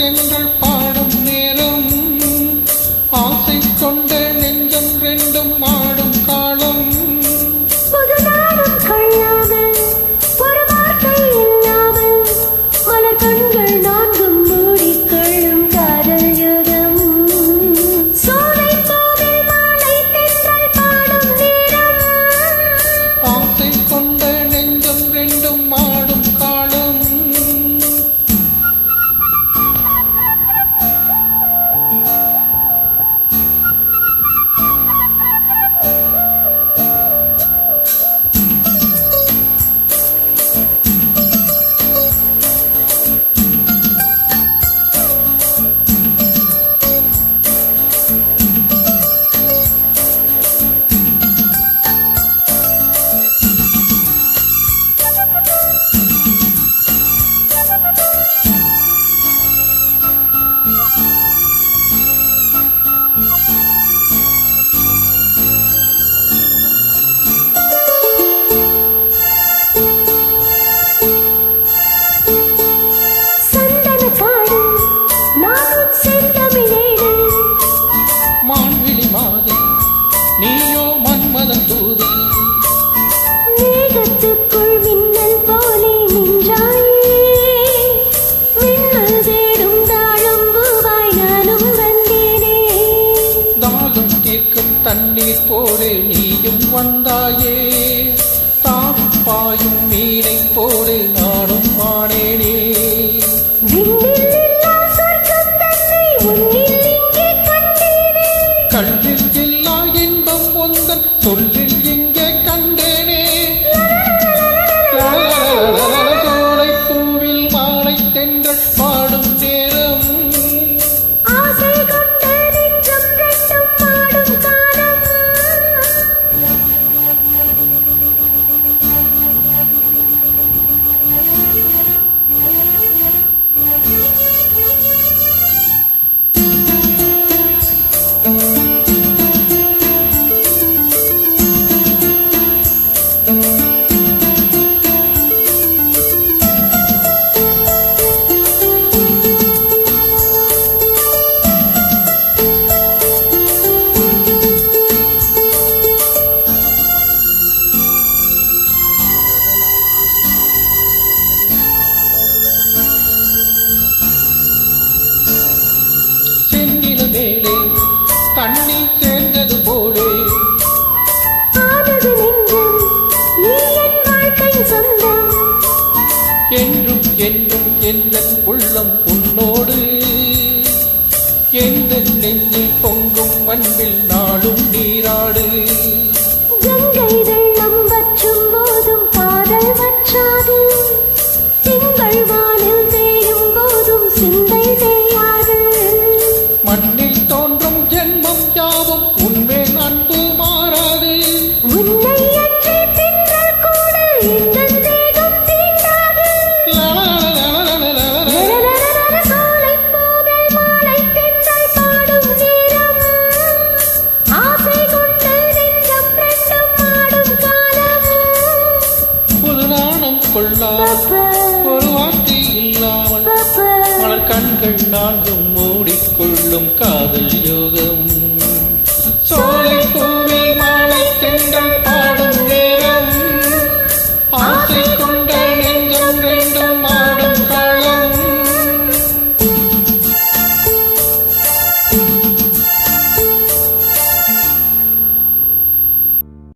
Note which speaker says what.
Speaker 1: தென்றல் பாடும் நேரம் ஆசை கொண்ட நெஞ்சம் ரெண்டும் ஆடும் காலம்
Speaker 2: புது நாளும் கொள்ளாமல் ஒரு வார்த்தை இல்லாமல் மலர் கண்கள் நான்கும் மூடிக்கொள்ளும் காதல் யுகம் சோலை கோவில் மாலை தென்றல் பாடும் நேரம்
Speaker 1: ஆசை கொண்ட நெஞ்சம் ரெண்டும் ஆடும் காலம் மான்விழி மாதே நீயோ மன்மதன் தூதி
Speaker 2: மேகத்துக்குள் மின்னல் போலே நின்றாயே மின்னல் தேடும் தாழம்பூவாய் நானும் வந்தேனே
Speaker 1: தாகம் தீர்க்கும் தண்ணீர் போலே நீயும் வந்தாயே தாப்பாயும் மீனை போலே நானும் ஆனேனே கல்லில் இல்லா இன்பம் ஒந்தன் சொல்லில் இங்கே கண்டேனே சோலை பூவில் மாலை தென்றல் பாடும் நேரம்
Speaker 2: ஆசை கொண்ட நெஞ்சம் ரெண்டும் பாடும் காலம்
Speaker 1: மேலே தண்ணீர் சேர்ந்தது போலே
Speaker 2: ஆனது நெஞ்சம் நீ என் வாழ்க்கை சொந்தம்
Speaker 1: என்றும் என்றும் எந்த உள்ளம் உன்னோடு எந்த நெஞ்சில் பொங்கும் அன்பில் நாளும் நீராடு
Speaker 2: கங்கை வெள்ளம் வற்றும் போதும் காதல் வற்றாது திங்கள் வானில் தேயும் போதும் சிந்தை தேயாது
Speaker 1: மண்ணில் தோன்றும் ஜென்மம் யாவும் உண்மை அன்பு மாறாது
Speaker 2: உன்னை அன்றே திங்கள் கூட எங்கள் தேகம் தீண்டாது சோலை பூவில் மாலை தென்றல் பாடும் நேரம் ஆசை கொண்ட நெஞ்சம் ரெண்டும் ஆடும் காலம்
Speaker 1: புது நாணம் கொள்ளாமல் ஒரு வார்த்தை இல்லாமல் மலர் கண்கள் நான்கும் மூடிக்கொள்ளும் காதல் யோகம் சோலை பூவில் மாலை தென்றல் பாடும் நேரம் ஆசை கொண்ட நெஞ்சம் ரெண்டும்